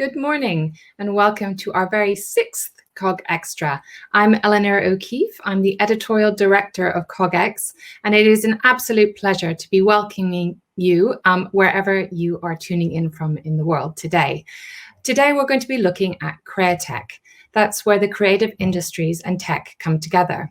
Good morning and welcome to our very sixth COG Extra. I'm Eleanor O'Keefe. I'm the editorial director of COGX, and it is an absolute pleasure to be welcoming you wherever you are tuning in from in the world today. Today, we're going to be looking at CreaTech. That's where the creative industries and tech come together.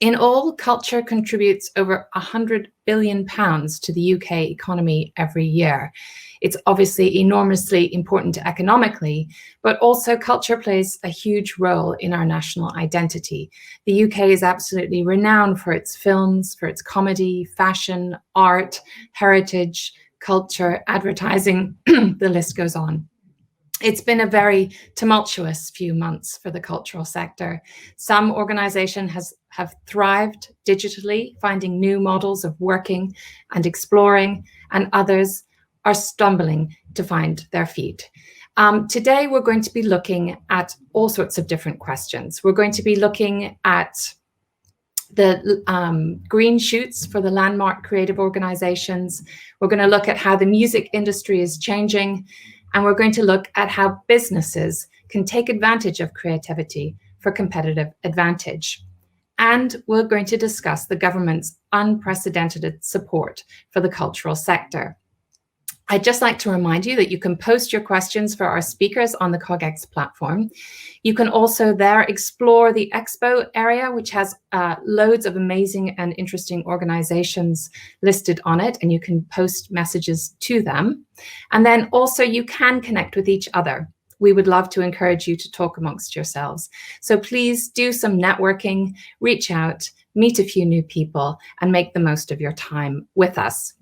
In all, culture contributes over £100 billion to the UK economy every year. It's obviously enormously important economically, but also culture plays a huge role in our national identity. The UK is absolutely renowned for its films, for its comedy, fashion, art, heritage, culture, advertising, the list goes on. It's been a very tumultuous few months for the cultural sector. Some organizations have thrived digitally, finding new models of working and exploring, and others are stumbling to find their feet. Today, we're going to be looking at all sorts of different questions. We're going to be looking at the green shoots for the landmark creative organizations. We're going to look at how the music industry is changing, and we're going to look at how businesses can take advantage of creativity for competitive advantage. And we're going to discuss the government's unprecedented support for the cultural sector. I'd just like to remind you that you can post your questions for our speakers on the COGX platform. You can also there explore the expo area, which has loads of amazing and interesting organizations listed on it, and you can post messages to them. And then also you can connect with each other. We would love to encourage you to talk amongst yourselves. So please do some networking, reach out, meet a few new people, and make the most of your time with us.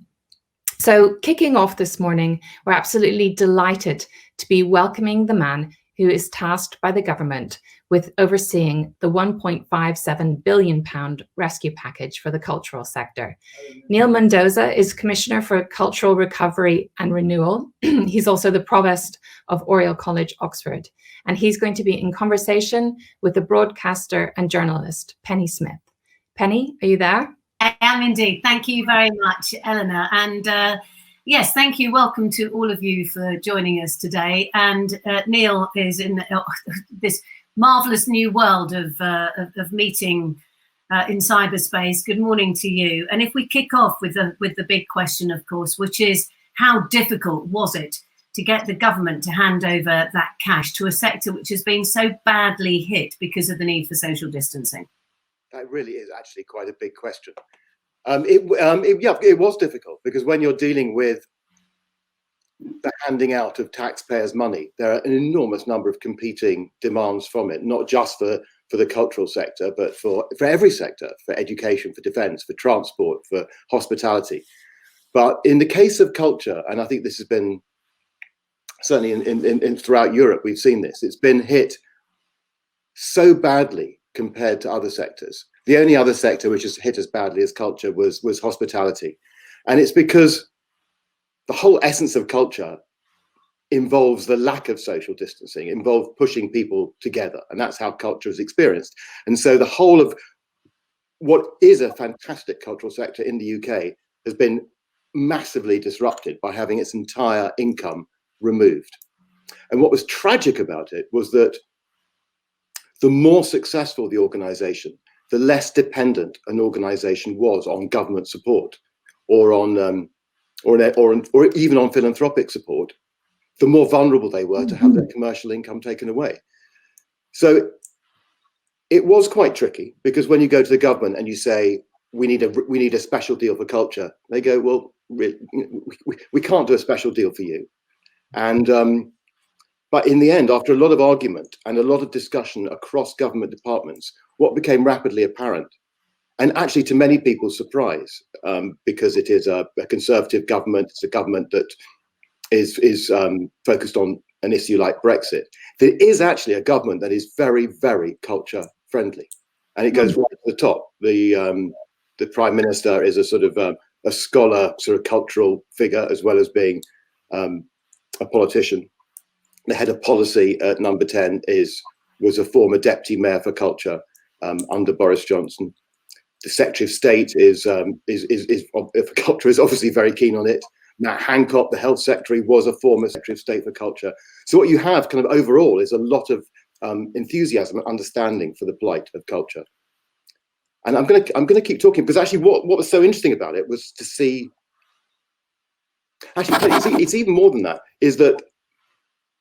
So kicking off this morning, we're absolutely delighted to be welcoming the man who is tasked by the government with overseeing the £1.57 billion rescue package for the cultural sector. Neil Mendoza is Commissioner for Cultural Recovery and Renewal. He's also the Provost of Oriel College, Oxford, and he's going to be in conversation with the broadcaster and journalist, Penny Smith. Penny, are you there? I am indeed. Thank you very much, Eleanor. And yes, thank you. Welcome to all of you for joining us today. And Neil is in this marvelous new world of meeting in cyberspace. Good morning to you. And if we kick off with the big question, of course, which is how difficult was it to get the government to hand over that cash to a sector which has been so badly hit because of the need for social distancing? That really is actually quite a big question. It was difficult because when you're dealing with the handing out of taxpayers' money, there are an enormous number of competing demands from it, not just for the cultural sector, but for every sector, for education, for defence, for transport, for hospitality. But in the case of culture, and I think this has been certainly in throughout Europe, we've seen this, it's been hit so badly compared to other sectors. The only other sector which is hit as badly as culture was hospitality. And it's because the whole essence of culture involves the lack of social distancing, involves pushing people together. And that's how culture is experienced. And so the whole of what is a fantastic cultural sector in the UK has been massively disrupted by having its entire income removed. And what was tragic about it was that the more successful the organization, the less dependent an organization was on government support or on or even on philanthropic support, the more vulnerable they were to have their commercial income taken away. So it was quite tricky because when you go to the government and you say, we need a special deal for culture, they go, well, we can't do a special deal for you. And but in the end, after a lot of argument and a lot of discussion across government departmts, what became rapidly apparent, and actually to many people's surprise, because it is a conservative government, it's a government that is focused on an issue like Brexit, there is actually a government that is very, very culture friendly. And it goes right to the top. The Prime Minister is a sort of a scholar, sort of cultural figure, as well as being a politician. The head of policy at number 10 was a former deputy mayor for culture under Boris Johnson. The Secretary of State is for culture is obviously very keen on it, Matt Hancock, the health secretary, was a former Secretary of State for Culture. So what you have kind of overall is a lot of enthusiasm and understanding for the plight of culture. And I'm gonna keep talking, because actually what was so interesting about it was to see, actually it's even more than that, is that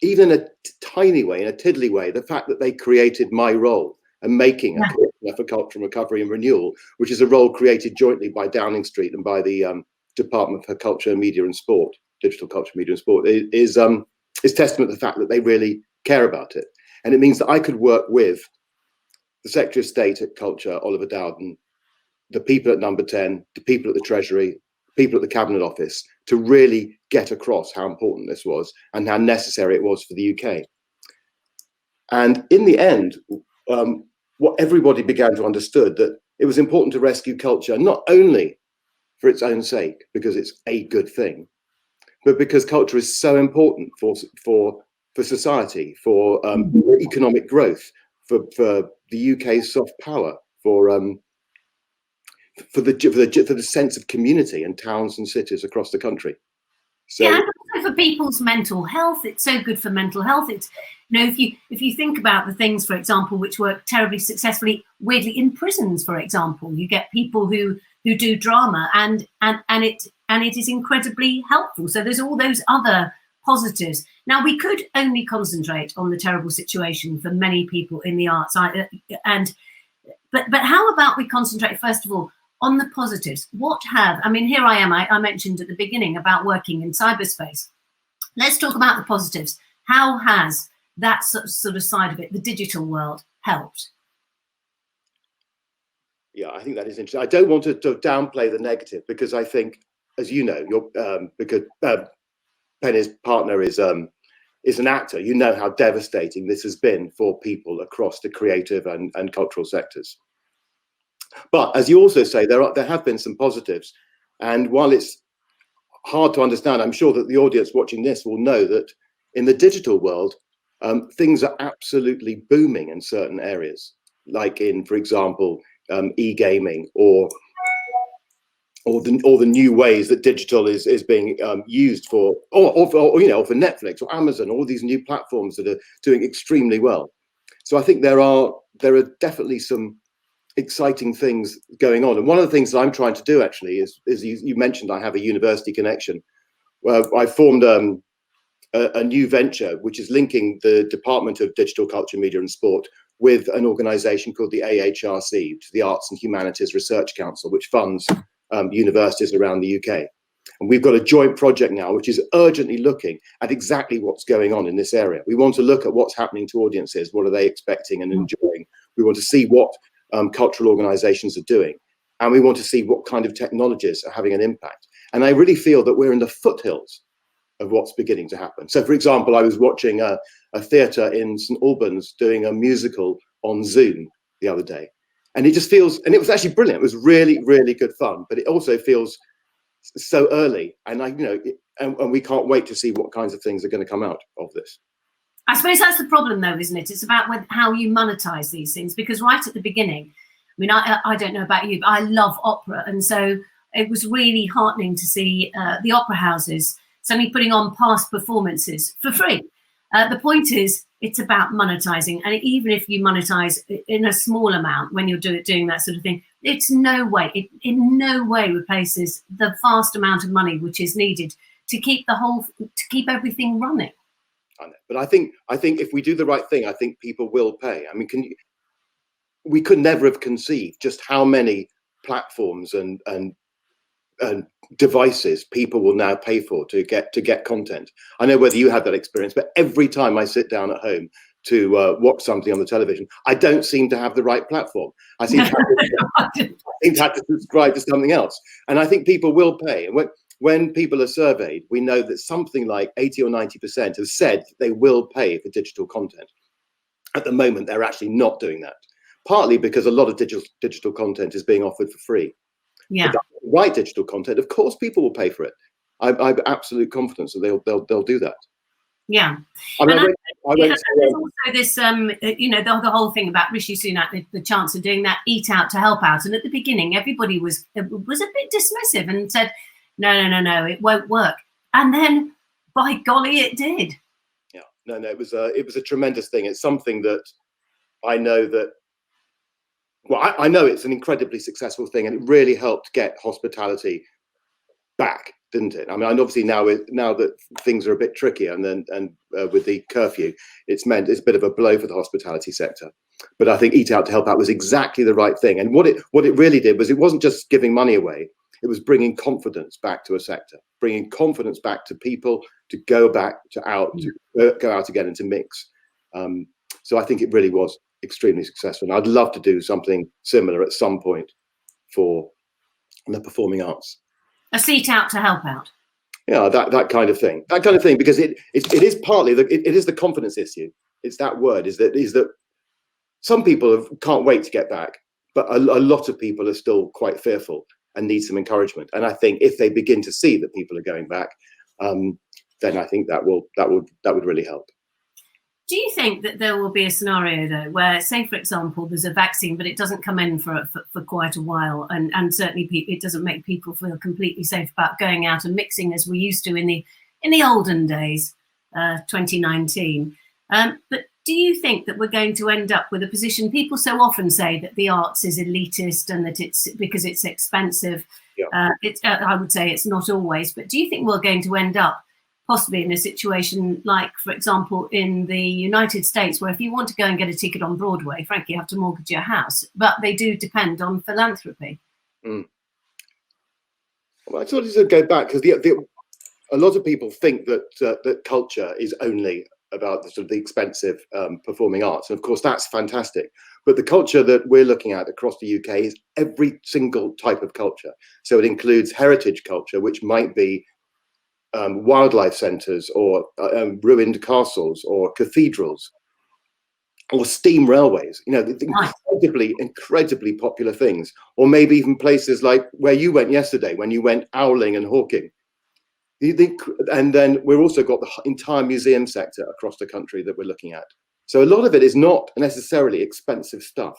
even in a tiny way, in a tiddly way, the fact that they created my role and making a curriculum for Cultural Recovery and Renewal, which is a role created jointly by Downing Street and by the Department for Culture, Media and Sport, Digital Culture, Media and Sport, is testament to the fact that they really care about it. And it means that I could work with the Secretary of State at Culture, Oliver Dowden, the people at Number 10, the people at the Treasury, people at the Cabinet Office, to really get across how important this was and how necessary it was for the UK. And in the end, what everybody began to understood, that it was important to rescue culture, not only for its own sake, because it's a good thing, but because culture is so important for society, for economic growth, for the UK's soft power, for the sense of community in towns and cities across the country. So, yeah, and also for people's mental health. It's so good for mental health. It's, you know, if you think about the things, for example, which work terribly successfully, weirdly, in prisons, for example, you get people who do drama, and it is incredibly helpful. So there's all those other positives. Now, we could only concentrate on the terrible situation for many people in the arts, but how about we concentrate first of all on the positives? I mean, here I am, I mentioned at the beginning about working in cyberspace. Let's talk about the positives. How has that sort of side of it, the digital world, helped? Yeah, I think that is interesting. I don't want to downplay the negative, because I think, as you know, because Penny's partner is an actor, you know how devastating this has been for people across the creative and cultural sectors. But as you also say, there have been some positives. And while it's hard to understand, I'm sure that the audience watching this will know that in the digital world, things are absolutely booming in certain areas, like in, for example, e-gaming, or the new ways that digital is being used for Netflix or Amazon, all these new platforms that are doing extremely well. So I think there are definitely some exciting things going on. And one of the things that I'm trying to do actually is you mentioned I have a university connection, where I formed a new venture which is linking the Department of Digital Culture, Media and Sport with an organisation called the AHRC, which is the Arts and Humanities Research Council, which funds universities around the UK. And we've got a joint project now which is urgently looking at exactly what's going on in this area. We want to look at what's happening to audiences, what are they expecting and enjoying. We want to see what cultural organisations are doing, and we want to see what kind of technologies are having an impact. And I really feel that we're in the foothills of what's beginning to happen. So, for example, I was watching a theatre in St Albans doing a musical on Zoom the other day, and it just feels, and it was actually brilliant. It was really, really good fun, but it also feels so early, and and we can't wait to see what kinds of things are going to come out of this. I suppose that's the problem, though, isn't it? It's about how you monetize these things, because right at the beginning, I mean, I don't know about you, but I love opera. And so it was really heartening to see the opera houses suddenly putting on past performances for free. The point is, it's about monetizing. And even if you monetize in a small amount when you're doing that sort of thing, it in no way replaces the vast amount of money which is needed to keep everything running. I know. But I think if we do the right thing, I think people will pay. I mean, we could never have conceived just how many platforms and devices people will now pay for to get content. I know whether you had that experience, but every time I sit down at home to watch something on the television, I don't seem to have the right platform. I seem to have to subscribe to something else. And I think people will pay. And when people are surveyed, we know that something like 80 or 90% have said they will pay for digital content. At the moment, they're actually not doing that, partly because a lot of digital content is being offered for free. Yeah. But the right digital content, of course, people will pay for it. I have absolute confidence that they'll do that. Yeah. There's also this, the whole thing about Rishi Sunak, the chance of doing that Eat Out to Help Out. And at the beginning, everybody was a bit dismissive and said, no, it won't work. And then, by golly, it did. Yeah, no, it was a tremendous thing. It's something that I know that, well, I know it's an incredibly successful thing, and it really helped get hospitality back, didn't it? I mean, and obviously now that things are a bit trickier, and with the curfew, it's a bit of a blow for the hospitality sector. But I think Eat Out to Help Out was exactly the right thing. And what it really did was, it wasn't just giving money away; it was bringing confidence back to a sector, bringing confidence back to people to go back to go out again and to mix. So I think it really was extremely successful. And I'd love to do something similar at some point for the performing arts. A seat out to help out. Yeah, that kind of thing. Because it is partly it is the confidence issue. It's that word is that some people can't wait to get back, but a lot of people are still quite fearful and need some encouragement. And I think if they begin to see that people are going back, then I think that would really help. Do you think that there will be a scenario, though, where, say, for example, there's a vaccine, but it doesn't come in for quite a while, and certainly it doesn't make people feel completely safe about going out and mixing as we used to in the olden days, 2019. But do you think that we're going to end up with a position? People so often say that the arts is elitist and that it's because it's expensive. Yeah. I would say it's not always. But do you think we're going to end up possibly in a situation like, for example, in the United States, where if you want to go and get a ticket on Broadway, frankly, you have to mortgage your house, but they do depend on philanthropy? Well, I sort of go back, because a lot of people think that culture is only about the sort of the expensive performing arts, and of course that's fantastic. But the culture that we're looking at across the UK is every single type of culture. So it includes heritage culture, which might be wildlife centres, or ruined castles, or cathedrals, or steam railways, incredibly popular things. Or maybe even places like where you went yesterday, when you went owling and hawking. And then we've also got the entire museum sector across the country that we're looking at. So a lot of it is not necessarily expensive stuff.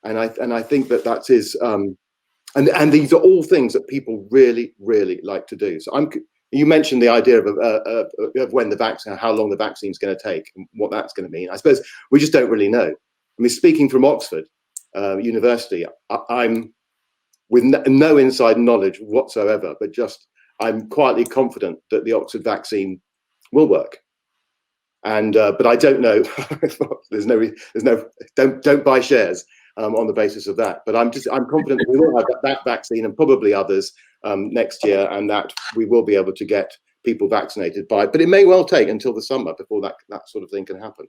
And I think that is, and these are all things that people really, really like to do. So you mentioned the idea of when the vaccine, how long the vaccine is going to take, and what that's going to mean. I suppose we just don't really know. I mean, speaking from Oxford University, I'm with no inside knowledge whatsoever, but I'm quietly confident that the Oxford vaccine will work. And but I don't know. Don't buy shares on the basis of that. But I'm confident that we will have that vaccine, and probably others next year, and that we will be able to get people vaccinated by. But it may well take until the summer before that sort of thing can happen.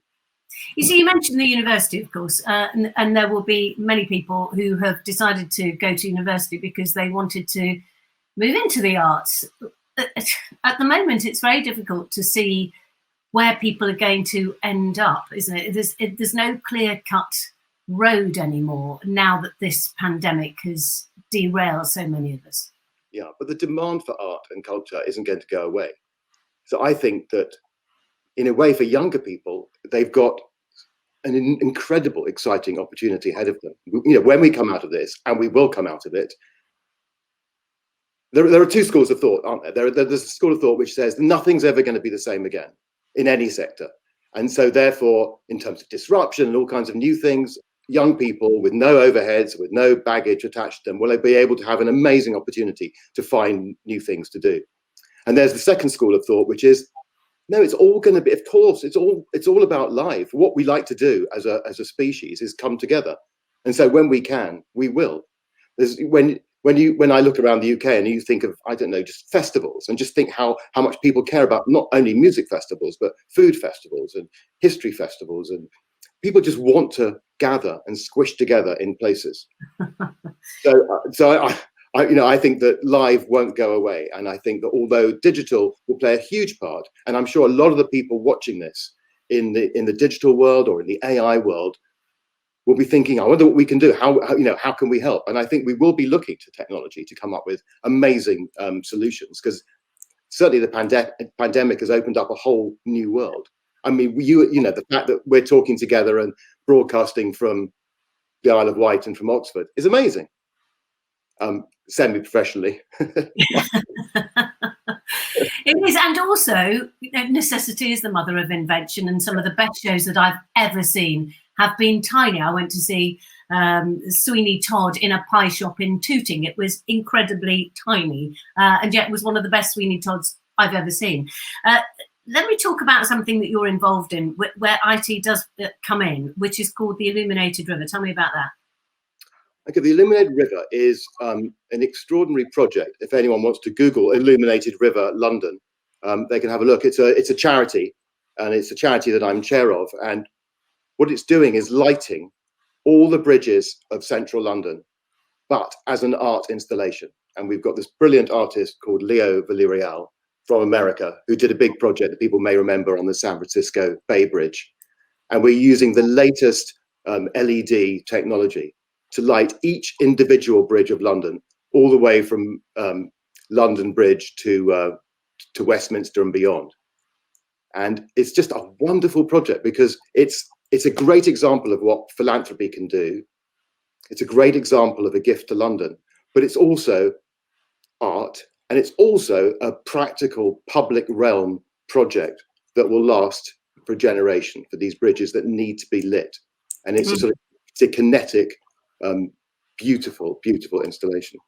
You see, you mentioned the university, of course, and there will be many people who have decided to go to university because they wanted to move into the arts. At the moment, it's very difficult to see where people are going to end up, isn't it? There's no clear-cut road anymore now that this pandemic has derailed so many of us. Yeah, but the demand for art and culture isn't going to go away. So I think that, in a way, for younger people, they've got an incredible, exciting opportunity ahead of them. When we come out of this, and we will come out of it, there are two schools of thought, aren't there? There's a school of thought which says nothing's ever going to be the same again in any sector. And so therefore, in terms of disruption and all kinds of new things, young people with no overheads, with no baggage attached to them, will be able to have an amazing opportunity to find new things to do. And there's the second school of thought, which is, no, it's all going to be, of course, it's all about life. What we like to do as a species is come together. And so when we can, we will. When I look around the UK and you think of, I don't know, just festivals, and just think how much people care about not only music festivals, but food festivals and history festivals, and people just want to gather and squish together in places. So I think that live won't go away, and I think that although digital will play a huge part, and I'm sure a lot of the people watching this in the digital world or in the AI world will be thinking, I wonder what we can do. How can we help? And I think we will be looking to technology to come up with amazing solutions, because certainly the pandemic has opened up a whole new world. I mean, the fact that we're talking together and broadcasting from the Isle of Wight and from Oxford is amazing. Semi-professionally. It is, and also necessity is the mother of invention, and some of the best shows that I've ever seen have been tiny. I went to see Sweeney Todd in a pie shop in Tooting. It was incredibly tiny, and yet it was one of the best Sweeney Todds I've ever seen. Let me talk about something that you're involved in, where IT does come in, which is called the Illuminated River. Tell me about that. Okay, the Illuminated River is an extraordinary project. If anyone wants to Google Illuminated River London, they can have a look. It's a charity, and it's a charity that I'm chair of. And what it's doing is lighting all the bridges of central London, but as an art installation. And we've got this brilliant artist called Leo Villarreal from America, who did a big project that people may remember on the San Francisco Bay Bridge. And we're using the latest LED technology to light each individual bridge of London, all the way from London Bridge to Westminster and beyond. And it's just a wonderful project because it's a great example of what philanthropy can do. It's a great example of a gift to London, but it's also art, and it's also a practical public realm project that will last for a generation for these bridges that need to be lit. And it's it's a kinetic, beautiful, beautiful installation.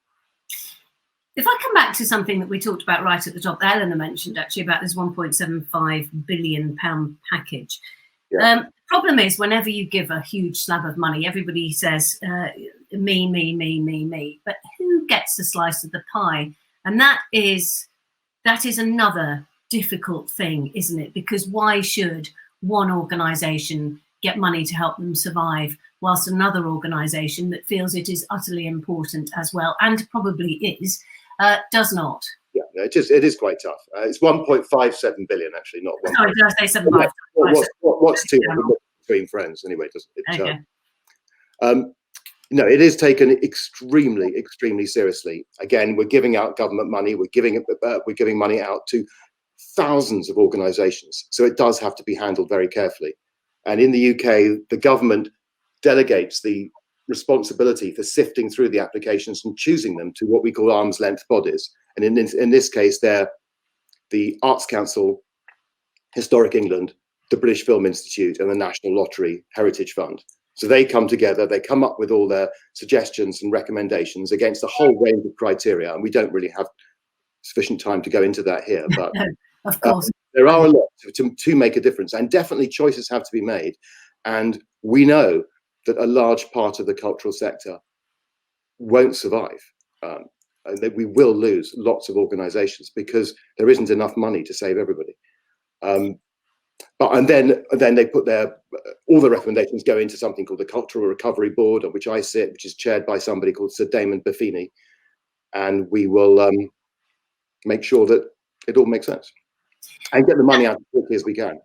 If I come back to something that we talked about right at the top, Eleanor mentioned actually about this £1.75 billion package. Yeah. The problem is whenever you give a huge slab of money, everybody says, me, me, me, me, me. But who gets a slice of the pie? And that is another difficult thing, isn't it? Because why should one organisation get money to help them survive, whilst another organisation that feels it is utterly important as well, and probably is, does not? Yeah, it is quite tough. It's 1.57 billion, actually, not 1. Sorry, did I say 7.5? What's 200 between friends anyway? No, it is taken extremely, extremely seriously. Again, we're giving out government money. We're giving money out to thousands of organisations, so it does have to be handled very carefully. And in the UK, the government delegates the responsibility for sifting through the applications and choosing them to what we call arm's length bodies. And in this case, they're the Arts Council, Historic England, the British Film Institute, and the National Lottery Heritage Fund. So they come together, they come up with all their suggestions and recommendations against a whole range of criteria. And we don't really have sufficient time to go into that here, but of course. There are a lot to make a difference, and definitely choices have to be made. And we know that a large part of the cultural sector won't survive, and that we will lose lots of organisations because there isn't enough money to save everybody. And then they put all the recommendations go into something called the Cultural Recovery Board, on which I sit, which is chaired by somebody called Sir Damon Buffini, and we will make sure that it all makes sense and get the money out as quickly as we can.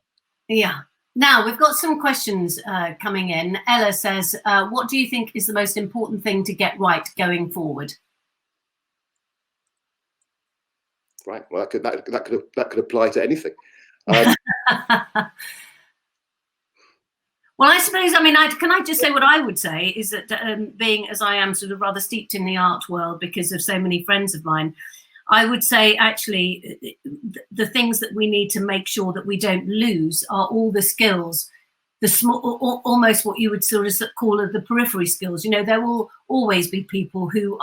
Yeah. Now we've got some questions coming in. Ella says, "What do you think is the most important thing to get right going forward?" Right. Well, that could apply to anything. Well, I suppose, can I just say what I would say is that being as I am sort of rather steeped in the art world because of so many friends of mine, I would say actually the things that we need to make sure that we don't lose are all the skills, the small, almost what you would sort of call the periphery skills. You know, there will always be people who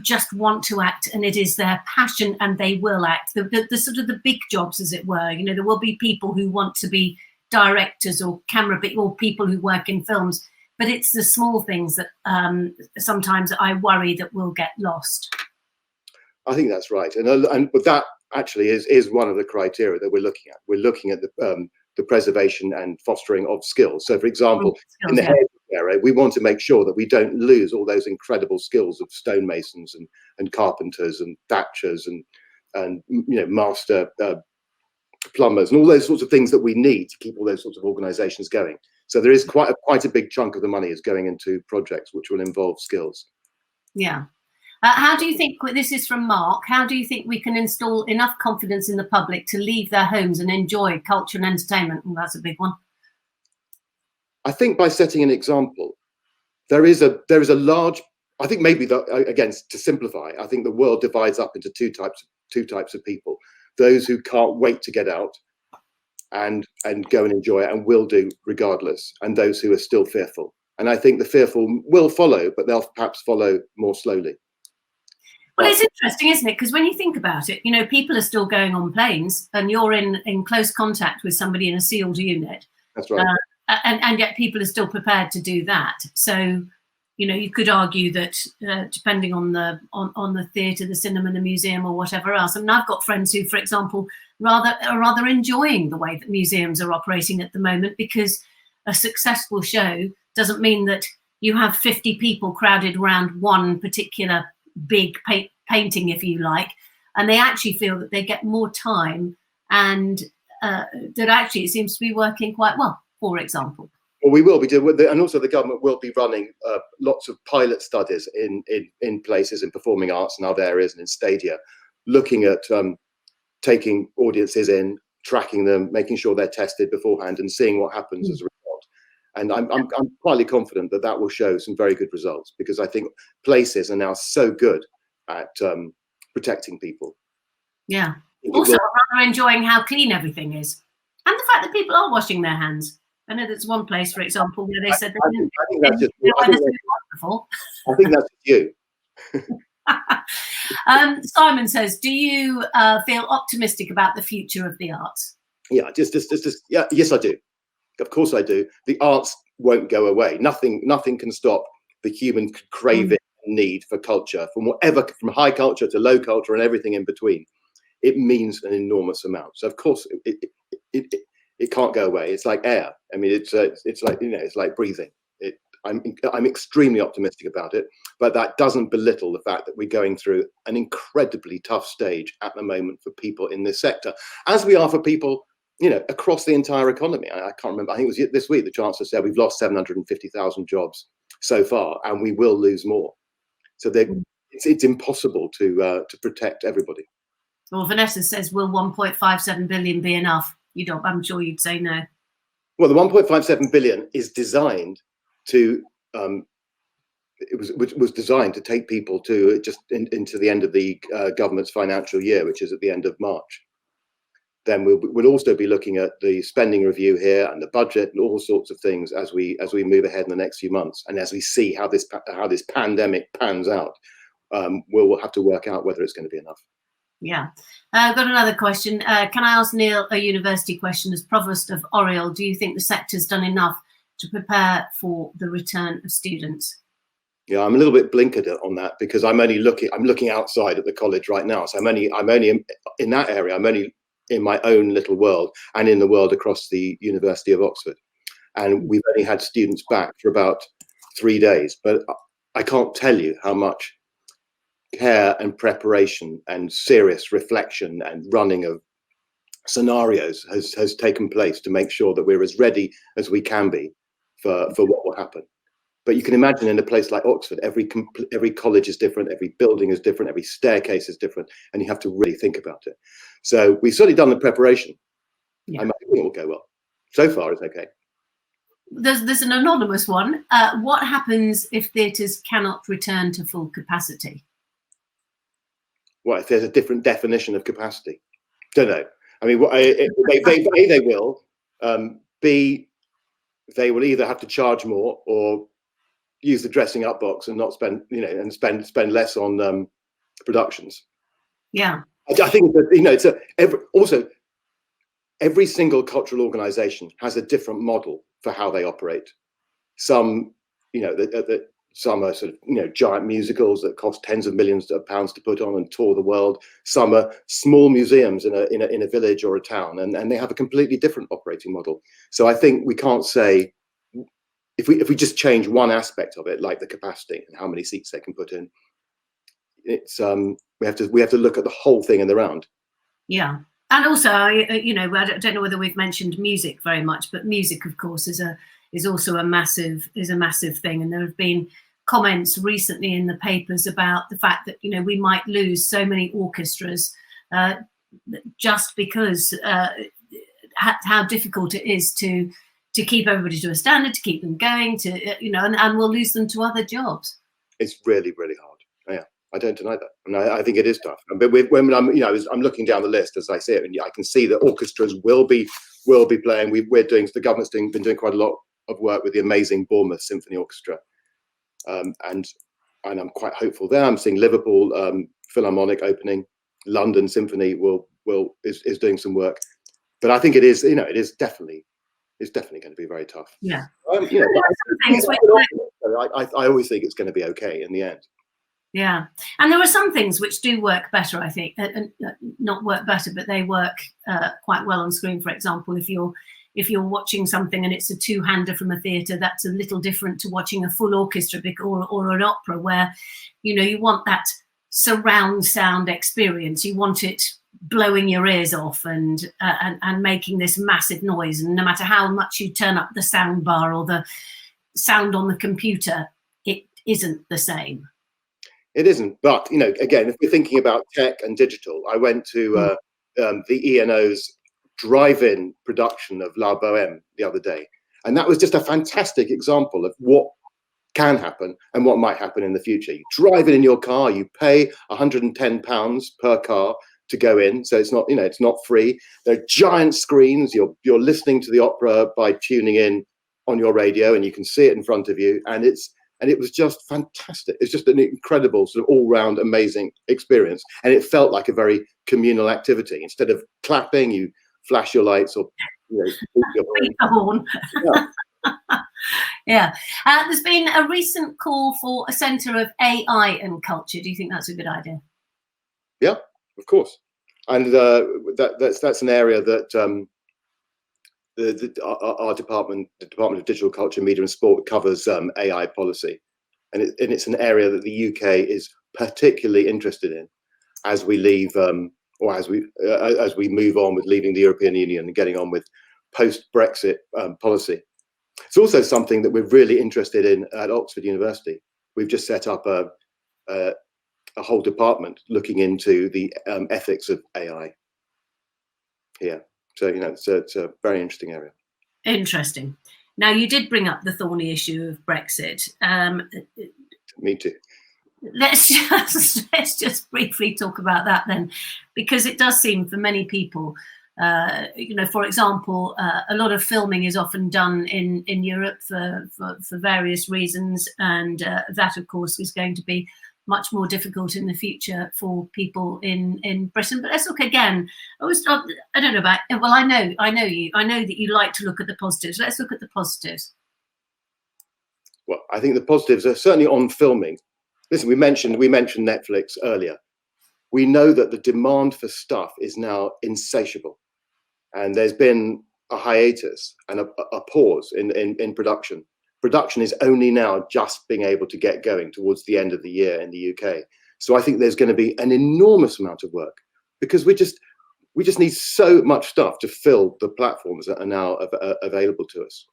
just want to act, and it is their passion, and they will act. The sort of the big jobs, as it were. You know, there will be people who want to be directors or camera people, or people who work in films, but it's the small things that sometimes I worry that will get lost. I think that's right, and but that actually is one of the criteria that we're looking at. We're looking at the preservation and fostering of skills. So, for example, in the heritage area, we want to make sure that we don't lose all those incredible skills of stonemasons and carpenters and thatchers and master plumbers and all those sorts of things that we need to keep all those sorts of organisations going. So there is quite a big chunk of the money is going into projects which will involve skills. Yeah. How do you think, this is from Mark, how do you think we can install enough confidence in the public to leave their homes and enjoy culture and entertainment? Well, that's a big one. I think by setting an example, there is a large, I think maybe, again, to simplify, I think the world divides up into two types two types of people: those who can't wait to get out and go and enjoy it and will do regardless, and those who are still fearful. And I think the fearful will follow, but they'll perhaps follow more slowly. Well, it's interesting, isn't it? Because when you think about it, people are still going on planes, and you're in close contact with somebody in a sealed unit. That's right. And yet people are still prepared to do that. So, you could argue that depending on the theatre, the cinema, the museum, or whatever else. I mean, I've got friends who, for example, are rather enjoying the way that museums are operating at the moment, because a successful show doesn't mean that you have 50 people crowded around one particular big painting, if you like, and they actually feel that they get more time, and that actually it seems to be working quite well, for example. Well, we will be doing, and also the government will be running lots of pilot studies in places in performing arts and other areas and in stadia, looking at taking audiences in, tracking them, making sure they're tested beforehand, and seeing what happens as a result. And I'm quietly confident that that will show some very good results, because I think places are now so good at protecting people. Yeah. Also, I'm rather enjoying how clean everything is, and the fact that people are washing their hands. I know there's one place, for example, where they said I think that's just you. Simon says, do you feel optimistic about the future of the arts? Yeah, yeah, yes, I do. Of course I do. The arts won't go away. Nothing can stop the human craving and need for culture, from high culture to low culture and everything in between. It means an enormous amount. So of course it can't go away. It's like air. I mean, it's like, it's like breathing. I'm extremely optimistic about it, but that doesn't belittle the fact that we're going through an incredibly tough stage at the moment for people in this sector, as we are for people, across the entire economy. I can't remember. I think it was this week the Chancellor said we've lost 750,000 jobs so far, and we will lose more. So it's impossible to protect everybody. Well, Vanessa says, will 1.57 billion be enough? I'm sure you'd say no. Well, the 1.57 billion is designed to it was designed to take people to just into the end of the government's financial year, which is at the end of March. Then we'll also be looking at the spending review here and the budget and all sorts of things as we move ahead in the next few months, and as we see how this pandemic pans out. We'll have to work out whether it's going to be enough. Yeah. I've got another question. Can I ask Neil a university question? As Provost of Oriel, do you think the sector's done enough to prepare for the return of students? Yeah, I'm a little bit blinkered on that, because I'm looking outside at the college right now. So I'm only in that area. I'm only in my own little world and in the world across the University of Oxford. And we've only had students back for about 3 days, but I can't tell you how much care and preparation and serious reflection and running of scenarios has taken place to make sure that we're as ready as we can be for what will happen. But you can imagine in a place like Oxford, every college is different, every building is different, every staircase is different, and you have to really think about it. So we've certainly done the preparation. Yeah. I think it will go well. So far, it's okay. There's an anonymous one. What happens if theatres cannot return to full capacity? Well, if there's a different definition of capacity, don't know. I mean, they will. B, they will either have to charge more or use the dressing up box and not spend, and spend less on productions. Yeah, I think that, every single cultural organisation has a different model for how they operate. Some, some are sort of, giant musicals that cost tens of millions of pounds to put on and tour the world. Some are small museums in a village or a town, and they have a completely different operating model. So I think we can't say, if we just change one aspect of it, like the capacity and how many seats they can put in, it's we have to look at the whole thing in the round. Yeah, and also, I don't know whether we've mentioned music very much, but music, of course, is also a massive thing, and there have been comments recently in the papers about the fact that we might lose so many orchestras just because how difficult it is to keep everybody to a standard, to keep them going, and we'll lose them to other jobs. It's really, really hard. Yeah. I don't deny that. And I think it is tough. But when I'm looking down the list as I see it, and I can see that orchestras will be playing. The government's been doing quite a lot of work with the amazing Bournemouth Symphony Orchestra, and I'm quite hopeful there. I'm seeing Liverpool Philharmonic opening, London Symphony is doing some work, but I think it is definitely going to be very tough. Yeah. I always think it's going to be okay in the end. Yeah, and there are some things which do work better, I think, not work better, but they work quite well on screen. For example, if you're watching something and it's a two-hander from a theatre, that's a little different to watching a full orchestra or an opera, where you want that surround sound experience. You want it blowing your ears off and making this massive noise, and no matter how much you turn up the sound bar or the sound on the computer, it isn't the same. It isn't, but again, if we're thinking about tech and digital, I went to the ENO's drive-in production of La Boheme the other day, and that was just a fantastic example of what can happen and what might happen in the future. You drive in your car, you pay £110 per car to go in, so it's not free. There are giant screens. You're listening to the opera by tuning in on your radio, and you can see it in front of you, and it was just fantastic. It's just an incredible sort of all-round amazing experience, and it felt like a very communal activity. Instead of clapping, you flash your lights or beat the horn. Yeah. Yeah. There's been a recent call for a centre of AI and culture. Do you think that's a good idea? Yeah, of course. And that's an area that our department, the Department of Digital Culture, Media and Sport, covers AI policy, and it's an area that the UK is particularly interested in as we leave, or as we move on with leaving the European Union and getting on with post-Brexit policy. It's also something that we're really interested in at Oxford University. We've just set up a whole department looking into the ethics of AI here. So, it's a very interesting area. Interesting. Now, you did bring up the thorny issue of Brexit. Me too. Let's just briefly talk about that then, because it does seem for many people, for example, a lot of filming is often done in Europe for various reasons, and that, of course, is going to be much more difficult in the future for people in Britain. But let's look again. I don't know about. Well, I know you. I know that you like to look at the positives. Let's look at the positives. Well, I think the positives are certainly on filming. Listen, we mentioned Netflix earlier. We know that the demand for stuff is now insatiable, and there's been a hiatus and a pause in production. Production is only now just being able to get going towards the end of the year in the UK. So I think there's going to be an enormous amount of work, because we just need so much stuff to fill the platforms that are now available to us,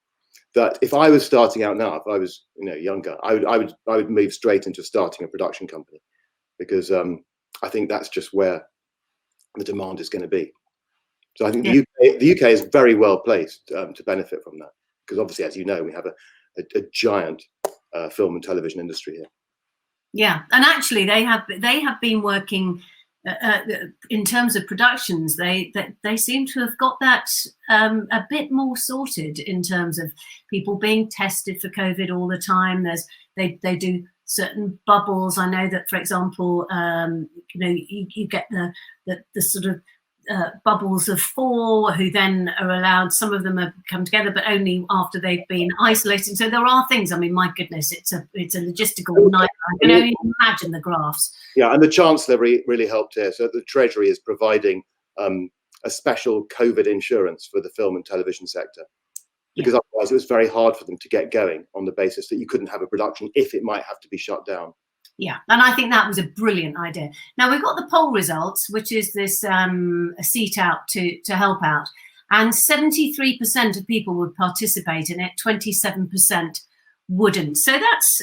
that if I was starting out now, if I was younger, I would move straight into starting a production company, because I think that's just where the demand is going to be. So I think the UK is very well placed to benefit from that, because obviously, as you know, we have a giant film and television industry here. Yeah, and actually, they have been working in terms of productions. They seem to have got that a bit more sorted in terms of people being tested for COVID all the time. They do certain bubbles. I know that, for example, you get the sort of bubbles of 4 who then are allowed. Some of them have come together, but only after they've been isolated. So there are things. I mean, my goodness, it's a logistical nightmare. I can only imagine the graphs. Yeah, and the Chancellor really helped here. So the Treasury is providing a special COVID insurance for the film and television sector, because otherwise it was very hard for them to get going on the basis that you couldn't have a production if it might have to be shut down. Yeah, and I think that was a brilliant idea. Now, we've got the poll results, which is this seat out to help out, and 73% of people would participate in it, 27% wouldn't. So that's,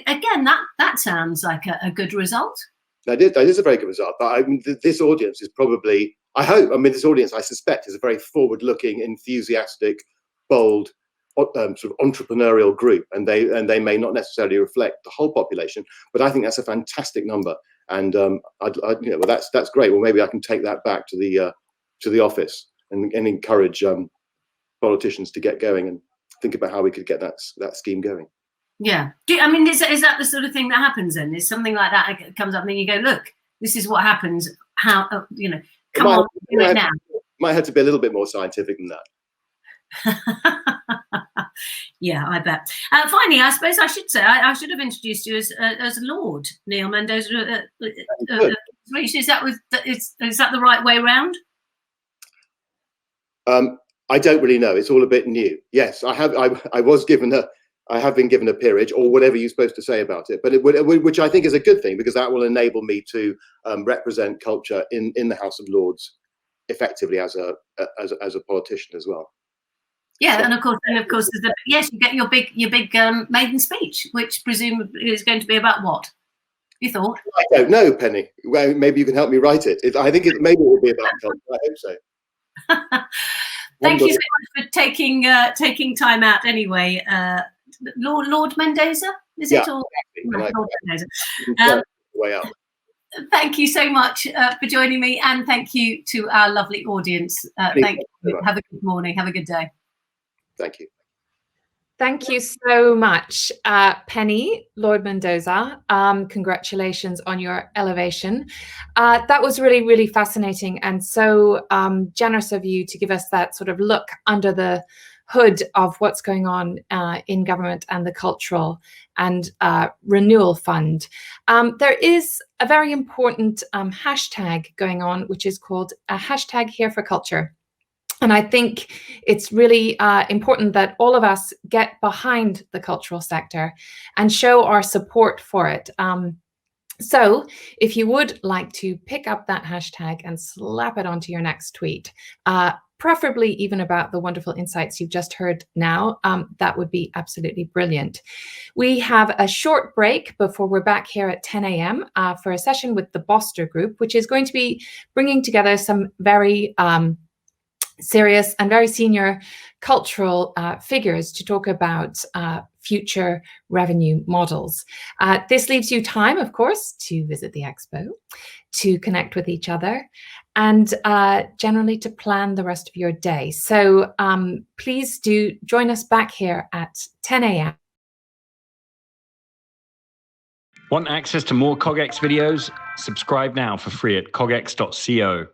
again, that sounds like a good result. That is a very good result. But this audience is probably, this audience, I suspect, is a very forward-looking, enthusiastic, bold, sort of entrepreneurial group, and they may not necessarily reflect the whole population, but I think that's a fantastic number, And well, that's great. Well, maybe I can take that back to the office and encourage politicians to get going and think about how we could get that scheme going. Yeah. I mean, is that the sort of thing that happens then? Is something like that comes up and then you go, look, this is what happens. How, come on, do it now. Might have to be a little bit more scientific than that. Yeah, I bet. Finally, I suppose I should say, I should have introduced you as Lord Neil Mendoza. Is that the right way round? I don't really know. It's all a bit new. Yes, I have been given a peerage, or whatever you're supposed to say about it, but which I think is a good thing, because that will enable me to represent culture in the House of Lords effectively as a politician as well. Yeah, so, and of course, yes, you get your big maiden speech, which presumably is going to be about what? You thought? I don't know, Penny. Well, maybe you can help me write it. Maybe it will be about culture. I hope so. Thank you so much for taking time out anyway. Lord Mendoza, is it all? Lord Mendoza. Way up. Thank you so much for joining me, and thank you to our lovely audience. Thank you. Have a good morning. Have a good day. Thank you. Thank you so much, Penny, Lord Mendoza. Congratulations on your elevation. That was really, really fascinating, and so generous of you to give us that sort of look under the hood of what's going on in government and the Cultural and Renewal Fund. There is a very important hashtag going on, which is called #HereForCulture. And I think it's really important that all of us get behind the cultural sector and show our support for it. So if you would like to pick up that hashtag and slap it onto your next tweet, preferably even about the wonderful insights you've just heard now, that would be absolutely brilliant. We have a short break before we're back here at 10 a.m. For a session with the Boster Group, which is going to be bringing together some very serious and very senior cultural figures to talk about future revenue models. This leaves you time, of course, to visit the expo, to connect with each other, and generally to plan the rest of your day. So please do join us back here at 10 a.m. Want access to more CogX videos? Subscribe now for free at cogx.co.